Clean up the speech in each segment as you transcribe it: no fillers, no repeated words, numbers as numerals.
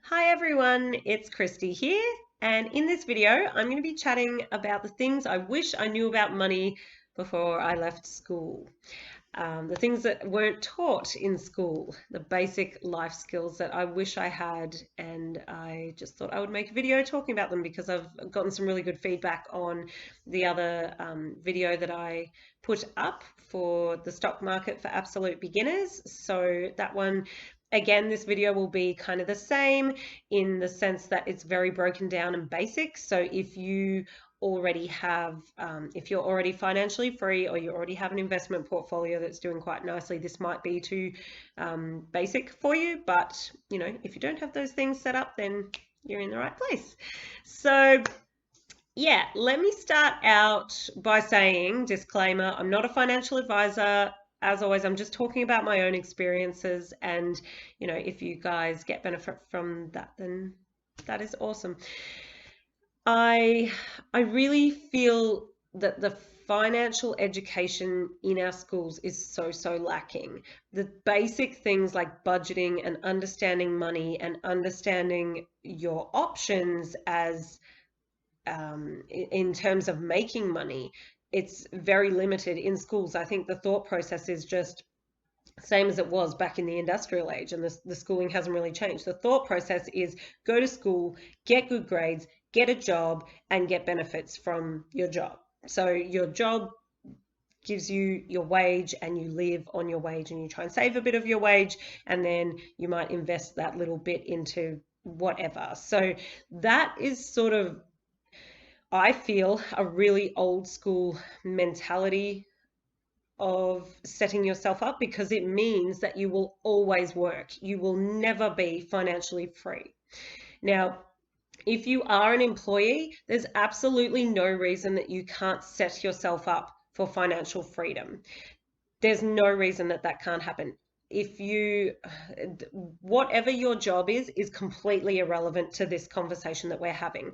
Hi everyone, it's Christy here, and in this video I'm going to be chatting about the things I wish I knew about money before I left school. The things that weren't taught in school, the basic life skills that I wish I had, and I just thought I would make a video talking about them because I've gotten some really good feedback on the other video that I put up for the stock market for absolute beginners. So that one, again, this video will be kind of the same in the sense that it's very broken down and basic. So if you already have, if you're already financially free or you already have an investment portfolio that's doing quite nicely, this might be too basic for you. But, you know, if you don't have those things set up, then you're in the right place. So yeah, let me start out by saying, disclaimer, I'm not a financial advisor. As always, I'm just talking about my own experiences, and you know, if you guys get benefit from that, then that is awesome. I really feel that the financial education in our schools is so lacking. The basic things like budgeting and understanding money and understanding your options as in terms of making money, it's very limited in schools. I think the thought process is just same as it was back in the industrial age, and the schooling hasn't really changed. The thought process is go to school, get good grades, get a job, and get benefits from your job. So your job gives you your wage and you live on your wage, and you try and save a bit of your wage, and then you might invest that little bit into whatever. So that is sort of, I feel, a really old school mentality of setting yourself up, because it means that you will always work. You will never be financially free. Now, if you are an employee, there's absolutely no reason that you can't set yourself up for financial freedom. There's no reason that that can't happen. If you, whatever your job is completely irrelevant to this conversation that we're having.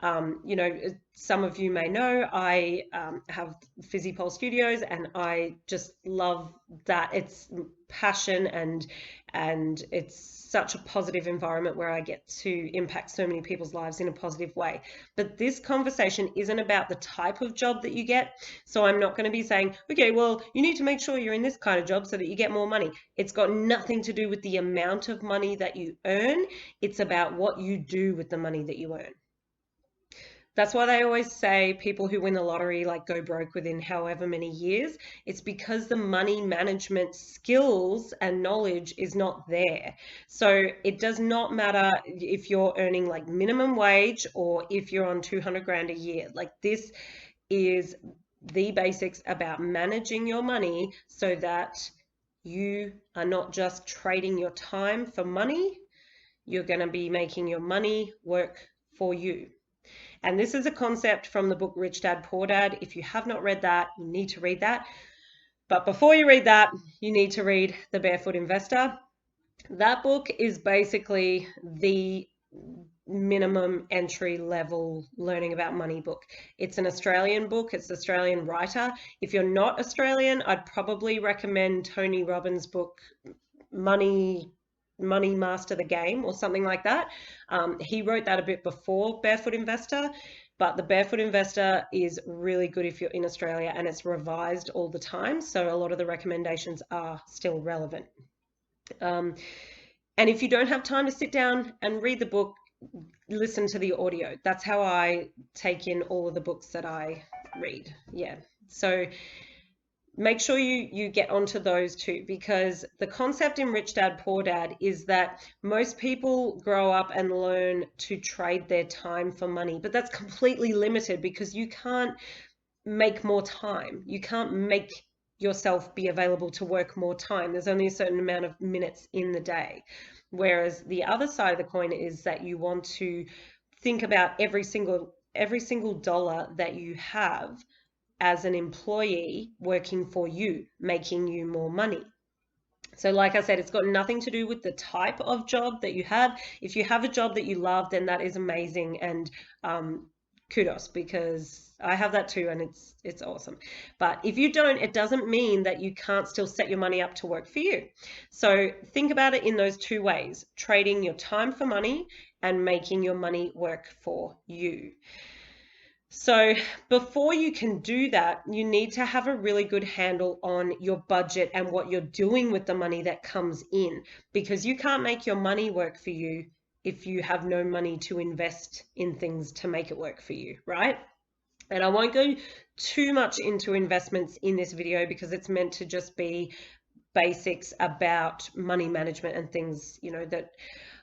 You know, some of you may know I have Physi Studios, and I just love that. It's passion, and it's such a positive environment where I get to impact so many people's lives in a positive way. But this conversation isn't about the type of job that you get. So I'm not going to be saying, okay, well, you need to make sure you're in this kind of job so that you get more money. It's got nothing to do with the amount of money that you earn. It's about what you do with the money that you earn. That's why they always say people who win the lottery like go broke within however many years. It's because the money management skills and knowledge is not there. So it does not matter if you're earning like minimum wage or if you're on 200 grand a year. Like, this is the basics about managing your money so that you are not just trading your time for money. You're going to be making your money work for you. And this is a concept from the book Rich Dad Poor Dad. If you have not read that, you need to read that. But before you read that, you need to read The Barefoot Investor. That book is basically the minimum entry level learning about money book. It's an Australian book. It's an Australian writer. If you're not Australian, I'd probably recommend Tony Robbins' book, Money Master the Game, or something like that. He wrote that a bit before Barefoot Investor, but the Barefoot Investor is really good if you're in Australia, and it's revised all the time. So a lot of the recommendations are still relevant. And if you don't have time to sit down and read the book, listen to the audio. That's how I take in all of the books that I read. Yeah. So make sure you get onto those too, because the concept in Rich Dad Poor Dad is that most people grow up and learn to trade their time for money, but that's completely limited because you can't make more time. You can't make yourself be available to work more time. There's only a certain amount of minutes in the day. Whereas the other side of the coin is that you want to think about every single dollar that you have as an employee working for you, making you more money. So like I said, it's got nothing to do with the type of job that you have. If you have a job that you love, then that is amazing, and kudos, because I have that too, and it's awesome. But if you don't, it doesn't mean that you can't still set your money up to work for you. So think about it in those two ways: trading your time for money and making your money work for you. So before you can do that, you need to have a really good handle on your budget and what you're doing with the money that comes in, because you can't make your money work for you if you have no money to invest in things to make it work for you, right? And I won't go too much into investments in this video because it's meant to just be basics about money management and things, that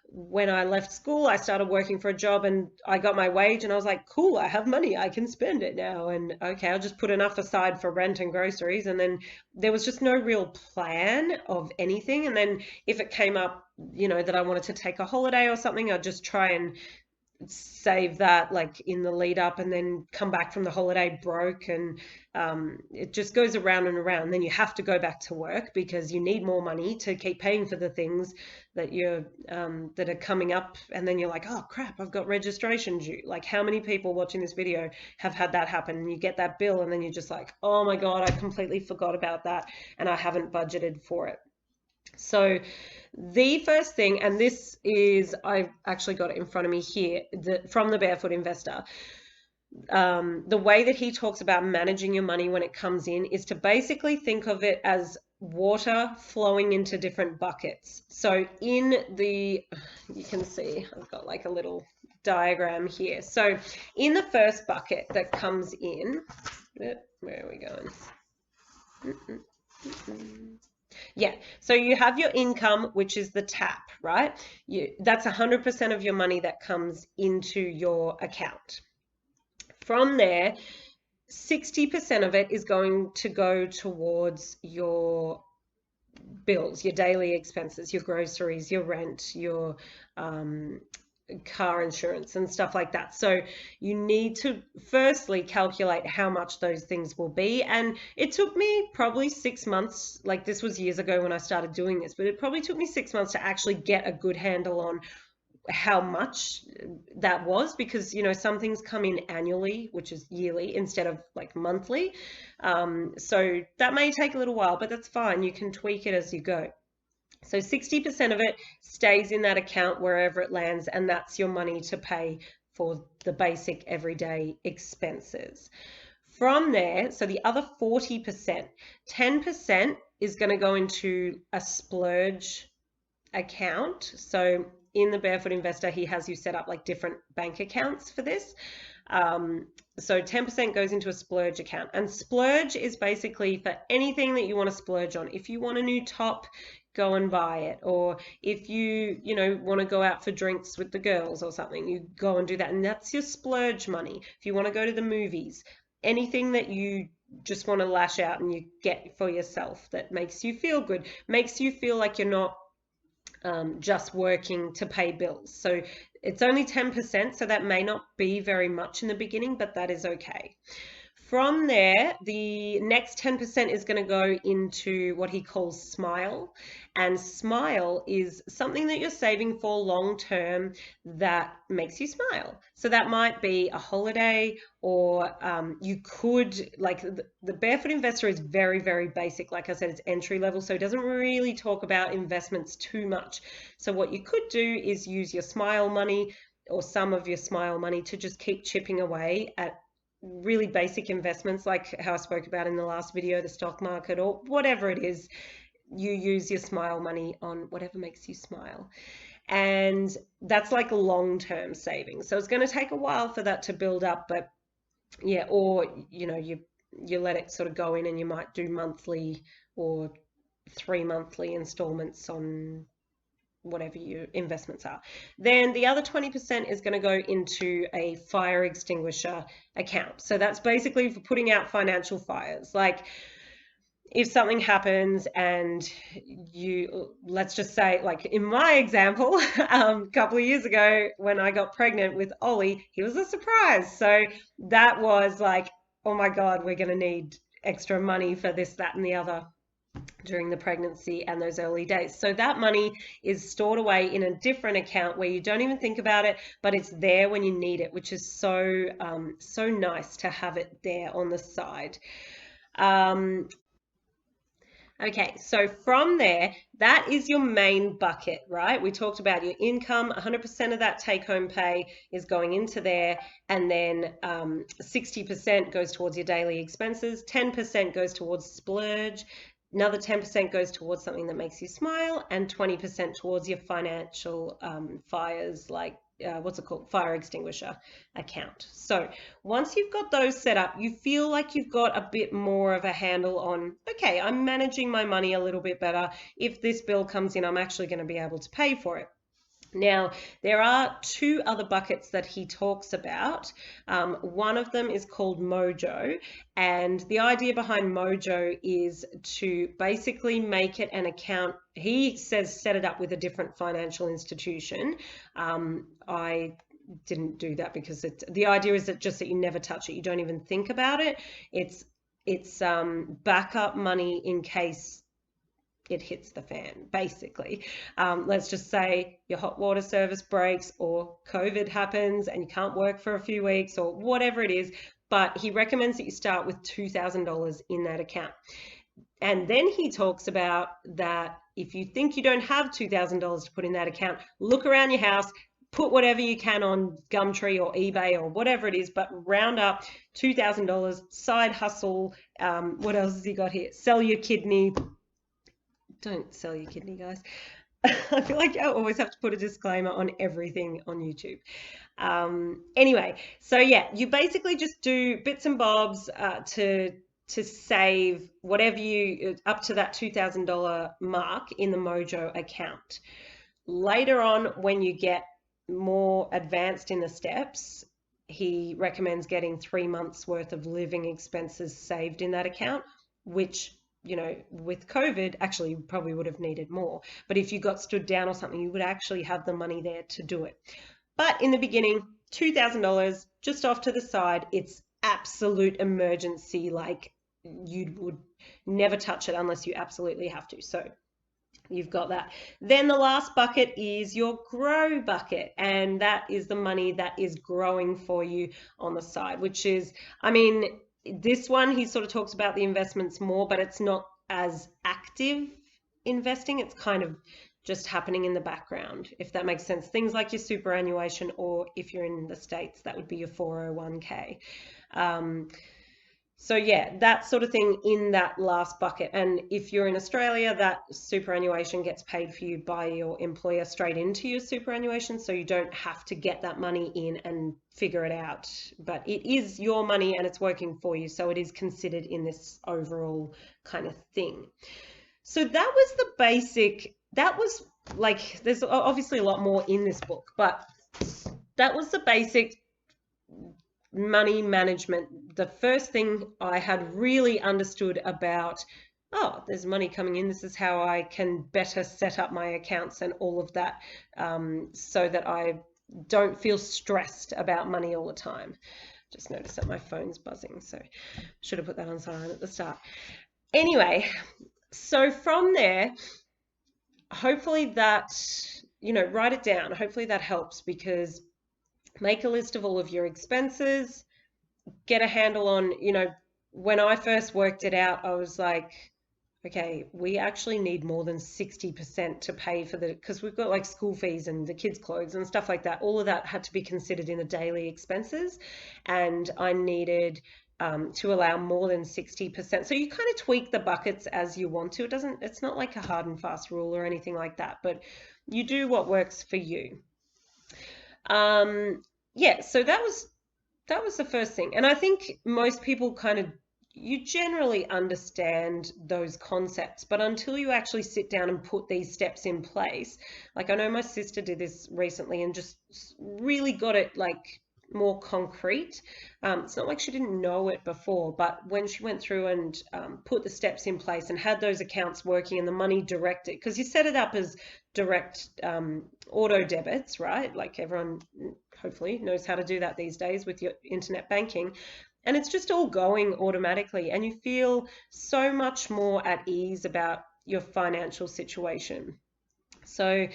when I left school, I started working for a job and I got my wage and I was like, cool, I have money, I can spend it now. And okay, I'll just put enough aside for rent and groceries. And then there was just no real plan of anything. And then if it came up, that I wanted to take a holiday or something, I'd just try and save that like in the lead up and then come back from the holiday broke, and it just goes around and around. Then you have to go back to work because you need more money to keep paying for the things that that are coming up, and then you're like, oh crap, I've got registration due. Like, how many people watching this video have had that happen? And you get that bill and then you're just like, oh my god, I completely forgot about that and I haven't budgeted for it. So the first thing, and this is, I've actually got it in front of me here, from the Barefoot Investor. The way that he talks about managing your money when it comes in is to basically think of it as water flowing into different buckets. So you can see, I've got like a little diagram here. So in the first bucket that comes in, where are we going? Yeah, so you have your income, which is the tap, right? That's 100% of your money that comes into your account. From there, 60% of it is going to go towards your bills, your daily expenses, your groceries, your rent, your car insurance and stuff like that. So you need to firstly calculate how much those things will be. And it took me probably 6 months, like this was years ago when I started doing this, but it probably took me 6 months to actually get a good handle on how much that was, because some things come in annually, which is yearly, instead of like monthly. So that may take a little while, but that's fine. You can tweak it as you go. So 60% of it stays in that account wherever it lands, and that's your money to pay for the basic everyday expenses. From there, so the other 40%, 10% is going to go into a splurge account. So in the Barefoot Investor, he has you set up like different bank accounts for this. So 10% goes into a splurge account, and splurge is basically for anything that you want to splurge on. If you want a new top, go and buy it. Or if you want to go out for drinks with the girls or something, you go and do that, and that's your splurge money. If you want to go to the movies, anything that you just want to lash out and you get for yourself that makes you feel good, makes you feel like you're not just working to pay bills. So it's only 10%, so that may not be very much in the beginning, but that is okay. From there, the next 10% is going to go into what he calls Smile. And Smile is something that you're saving for long term that makes you smile. So that might be a holiday, or you could, like the Barefoot Investor is very, very basic. Like I said, it's entry level, so it doesn't really talk about investments too much. So what you could do is use your Smile money or some of your Smile money to just keep chipping away at really basic investments, like how I spoke about in the last video, the stock market or whatever it is. You use your Smile money on whatever makes you smile. And that's like long-term savings. So it's going to take a while for that to build up, but yeah, or you let it sort of go in, and you might do monthly or 3 monthly installments on whatever your investments are. Then the other 20% is going to go into a fire extinguisher account. So that's basically for putting out financial fires. Like if something happens and let's just say, like in my example, a couple of years ago when I got pregnant with Ollie, he was a surprise. So that was like, oh my God, we're going to need extra money for this, that, and the other. during the pregnancy and those early days. So that money is stored away in a different account where you don't even think about it, but it's there when you need it, which is so nice to have it there on the side. Okay, so from there, that is your main bucket, right? We talked about your income, 100% of that take-home pay is going into there, and then 60% goes towards your daily expenses, 10% goes towards splurge, another 10% goes towards something that makes you smile, and 20% towards your financial fires, like what's it called? Fire extinguisher account. So once you've got those set up, you feel like you've got a bit more of a handle on, okay, I'm managing my money a little bit better. If this bill comes in, I'm actually going to be able to pay for it. Now, there are two other buckets that he talks about. One of them is called Mojo, and the idea behind Mojo is to basically make it an account. He says set it up with a different financial institution. I didn't do that because the idea is that just that you never touch it, you don't even think about it. It's backup money in case it hits the fan, basically. Let's just say your hot water service breaks or COVID happens and you can't work for a few weeks or whatever it is, but he recommends that you start with $2,000 in that account. And then he talks about that if you think you don't have $2,000 to put in that account, look around your house, put whatever you can on Gumtree or eBay or whatever it is, but round up $2,000, side hustle. What else has he got here? Sell your kidney. Don't sell your kidney, guys. I feel like I always have to put a disclaimer on everything on YouTube. Anyway, so yeah, you basically just do bits and bobs to save whatever you up to that $2,000 mark in the Mojo account. Later on, when you get more advanced in the steps, he recommends getting 3 months worth of living expenses saved in that account, which, you know, with COVID, actually you probably would have needed more. But if you got stood down or something, you would actually have the money there to do it. But in the beginning, $2,000 just off to the side. It's absolute emergency, like you would never touch it unless you absolutely have to. So you've got that. Then the last bucket is your grow bucket, and that is the money that is growing for you on the side, which is, I mean, this one, he sort of talks about the investments more, but it's not as active investing. It's kind of just happening in the background, if that makes sense. Things like your superannuation, or if you're in the States, that would be your 401k. So yeah, that sort of thing in that last bucket. And if you're in Australia, that superannuation gets paid for you by your employer straight into your superannuation, so you don't have to get that money in and figure it out. But it is your money and it's working for you, so it is considered in this overall kind of thing. So that was the basic, that was like, there's obviously a lot more in this book, but that was the basic money management. The first thing I had really understood about, oh, there's money coming in, this is how I can better set up my accounts and all of that, so that I don't feel stressed about money all the time. Just noticed that my phone's buzzing, so should have put that on silent at the start. Anyway, so from there, hopefully that, you know, write it down. Hopefully that helps, because make a list of all of your expenses, get a handle on, you know, when I first worked it out, I was like, okay, we actually need more than 60% to pay for the, because we've got like school fees and the kids' clothes and stuff like that. All of that had to be considered in the daily expenses, and I needed to allow more than 60%. So you kind of tweak the buckets as you want to. It's not like a hard and fast rule or anything like that, but you do what works for you. Yeah, so that was the first thing. And I think most people you generally understand those concepts, but until you actually sit down and put these steps in place, like I know my sister did this recently and just really got it like more concrete. It's not like she didn't know it before, but when she went through and put the steps in place and had those accounts working and the money directed, because you set it up as direct auto debits, right? Like everyone hopefully knows how to do that these days with your internet banking. and it's just all going automatically, and you feel so much more at ease about your financial situation. So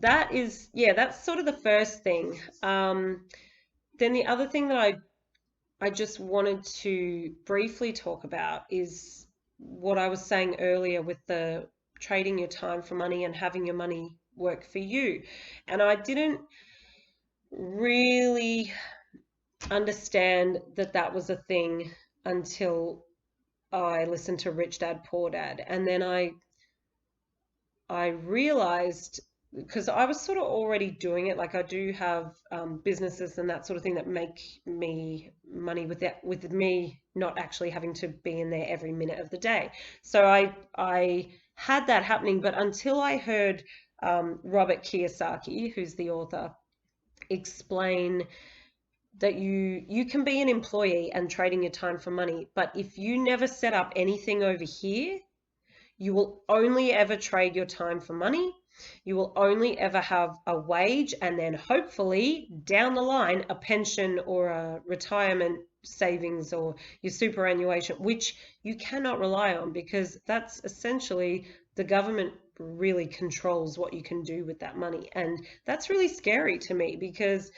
that is, yeah, that's sort of the first thing. Then the other thing that I just wanted to briefly talk about is what I was saying earlier with the trading your time for money and having your money work for you. And I didn't really understand that that was a thing until I listened to Rich Dad Poor Dad. And then I realized, because I was sort of already doing it, like I do have businesses and that sort of thing that make me money with me not actually having to be in there every minute of the day. So I had that happening, but until I heard Robert Kiyosaki, who's the author, explain that you can be an employee and trading your time for money, but if you never set up anything over here, you will only ever trade your time for money. You will only ever have a wage, and then hopefully down the line, a pension or a retirement savings or your superannuation, which you cannot rely on, because that's essentially the government really controls what you can do with that money. And that's really scary to me because,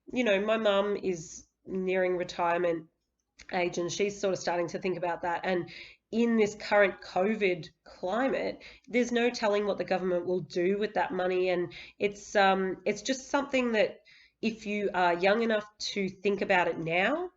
my mum is nearing retirement age and she's sort of starting to think about that. And in this current COVID climate, there's no telling what the government will do with that money. And it's just something that if you are young enough to think about it now,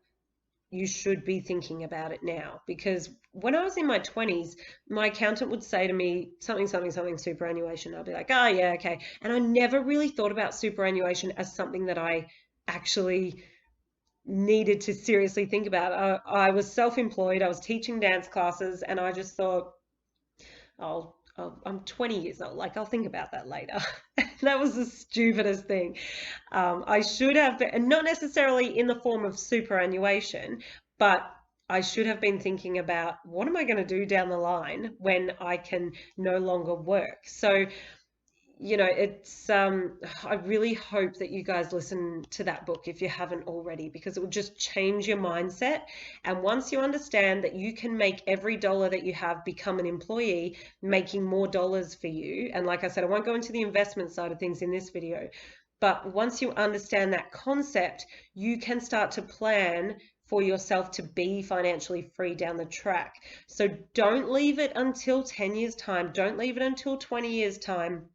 you should be thinking about it now. Because when I was in my 20s, my accountant would say to me something, something, something, superannuation. I'd be like, oh, yeah, okay. And I never really thought about superannuation as something that I actually needed to seriously think about. I was self-employed, I was teaching dance classes, and I just thought, I'm 20 years old, like I'll think about that later. That was the stupidest thing. I should have been, and not necessarily in the form of superannuation, but I should have been thinking about what am I going to do down the line when I can no longer work. So it's I really hope that you guys listen to that book if you haven't already, because it will just change your mindset. And once you understand that you can make every dollar that you have become an employee making more dollars for you, and like I said, I won't go into the investment side of things in this video, but once you understand that concept, you can start to plan for yourself to be financially free down the track. So don't leave it until 10 years time, don't leave it until 20 years time.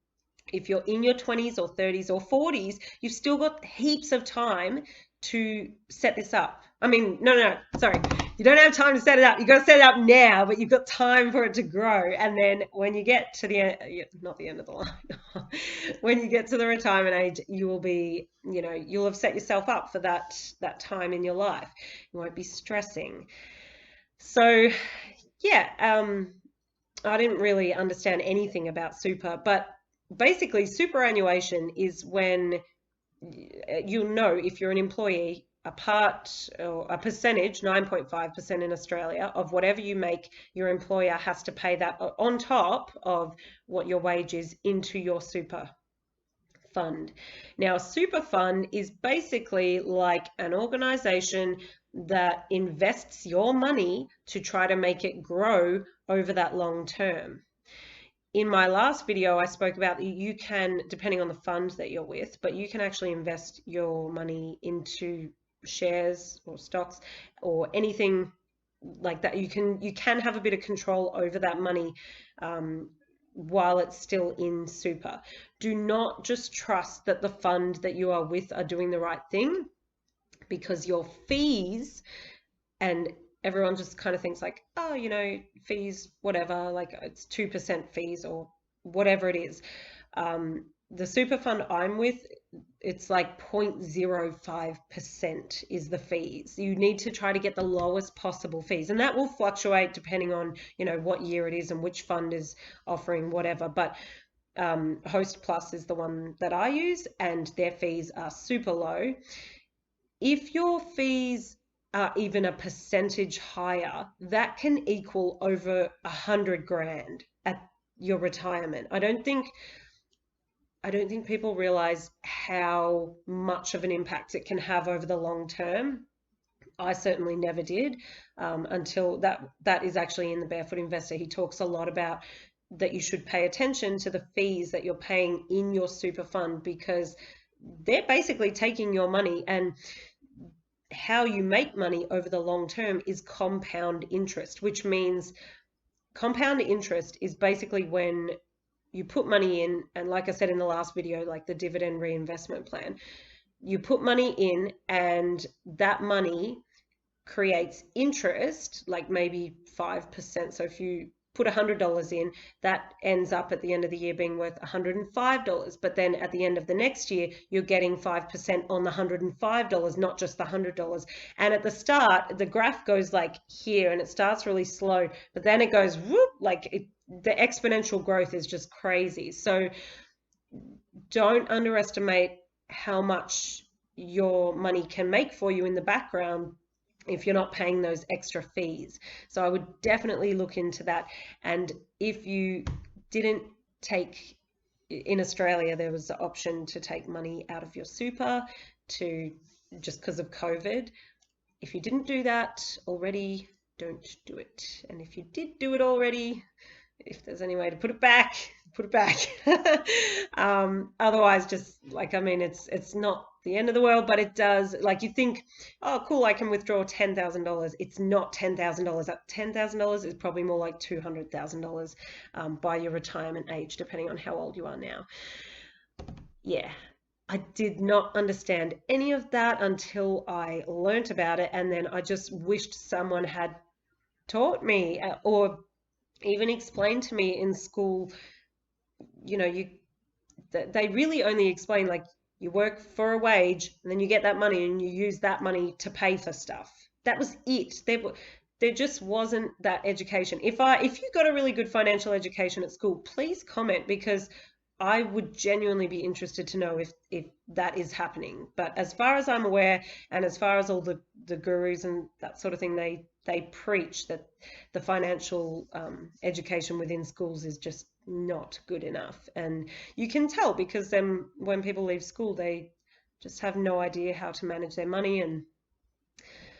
If you're in your 20s or 30s or 40s, you've still got heaps of time to set this up. I mean, no, sorry. You don't have time to set it up. You've got to set it up now, but you've got time for it to grow. And then when you get to the end, not the end of the line, when you get to the retirement age, you will be, you'll have set yourself up for that time in your life. You won't be stressing. So, yeah, I didn't really understand anything about super, but basically superannuation is when you'll know if you're an employee, a part or a percentage, 9.5% in Australia, of whatever you make, your employer has to pay that on top of what your wage is into your super fund. Now, a super fund is basically like an organization that invests your money to try to make it grow over that long term. In my last video, I spoke about you can, depending on the fund that you're with, but you can actually invest your money into shares or stocks or anything like that. You can have a bit of control over that money while it's still in super. Do not just trust that the fund that you are with are doing the right thing, because your fees, and everyone just kind of thinks like, oh, fees, whatever, like it's 2% fees or whatever it is. The super fund I'm with, it's like 0.05% is the fees. You need to try to get the lowest possible fees, and that will fluctuate depending on, what year it is and which fund is offering whatever. But Host Plus is the one that I use, and their fees are super low. If your fees are even a percentage higher, that can equal over 100 grand at your retirement. I don't think people realize how much of an impact it can have over the long term. I certainly never did until that is actually in the Barefoot Investor. He talks a lot about that you should pay attention to the fees that you're paying in your super fund, because they're basically taking your money, and how you make money over the long term is compound interest, which means compound interest is basically when you put money in, and like I said in the last video, like the dividend reinvestment plan, you put money in and that money creates interest, like maybe 5%. So if you put $100 in, that ends up at the end of the year being worth $105. But then at the end of the next year, you're getting 5% on the $105, not just the $100. And at the start, the graph goes like here, and it starts really slow, but then it goes whoop, like the exponential growth is just crazy. So don't underestimate how much your money can make for you in the background if you're not paying those extra fees. So I would definitely look into that. And if you didn't take, in Australia, there was the option to take money out of your super to just because of COVID. If you didn't do that already, don't do it. And if you did do it already, if there's any way to put it back, put it back. Otherwise, just like, I mean, it's not the end of the world, but it does, like, you think, oh, cool, I can withdraw $10,000. It's not $10,000. That $10,000 is probably more like $200,000 by your retirement age, depending on how old you are now. Yeah. I did not understand any of that until I learnt about it, and then I just wished someone had taught me or even explained to me in school. You know, they really only explain, like, you work for a wage and then you get that money and you use that money to pay for stuff. That was it. There just wasn't that education. If you got a really good financial education at school, please comment, because I would genuinely be interested to know if that is happening. But as far as I'm aware, and as far as all the gurus and that sort of thing, they preach that the financial education within schools is just not good enough. And you can tell, because then when people leave school, they just have no idea how to manage their money and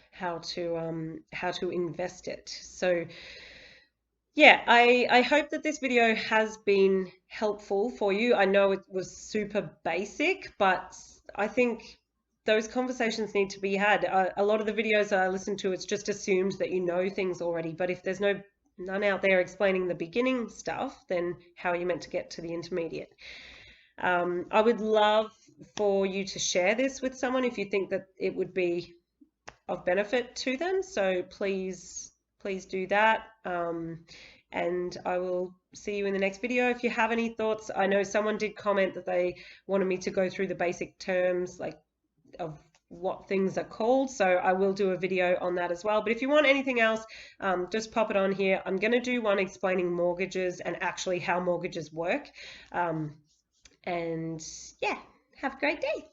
how to invest it. So yeah, I hope that this video has been helpful for you. I know it was super basic, but I think those conversations need to be had. A lot of the videos that I listen to, it's just assumed that you know things already. But if there's none out there explaining the beginning stuff, then how are you meant to get to the intermediate? I would love for you to share this with someone if you think that it would be of benefit to them. So please do that. And I will see you in the next video. If you have any thoughts, I know someone did comment that they wanted me to go through the basic terms, like, of what things are called. So I will do a video on that as well. But if you want anything else, just pop it on here. I'm going to do one explaining mortgages and actually how mortgages work. And yeah, have a great day.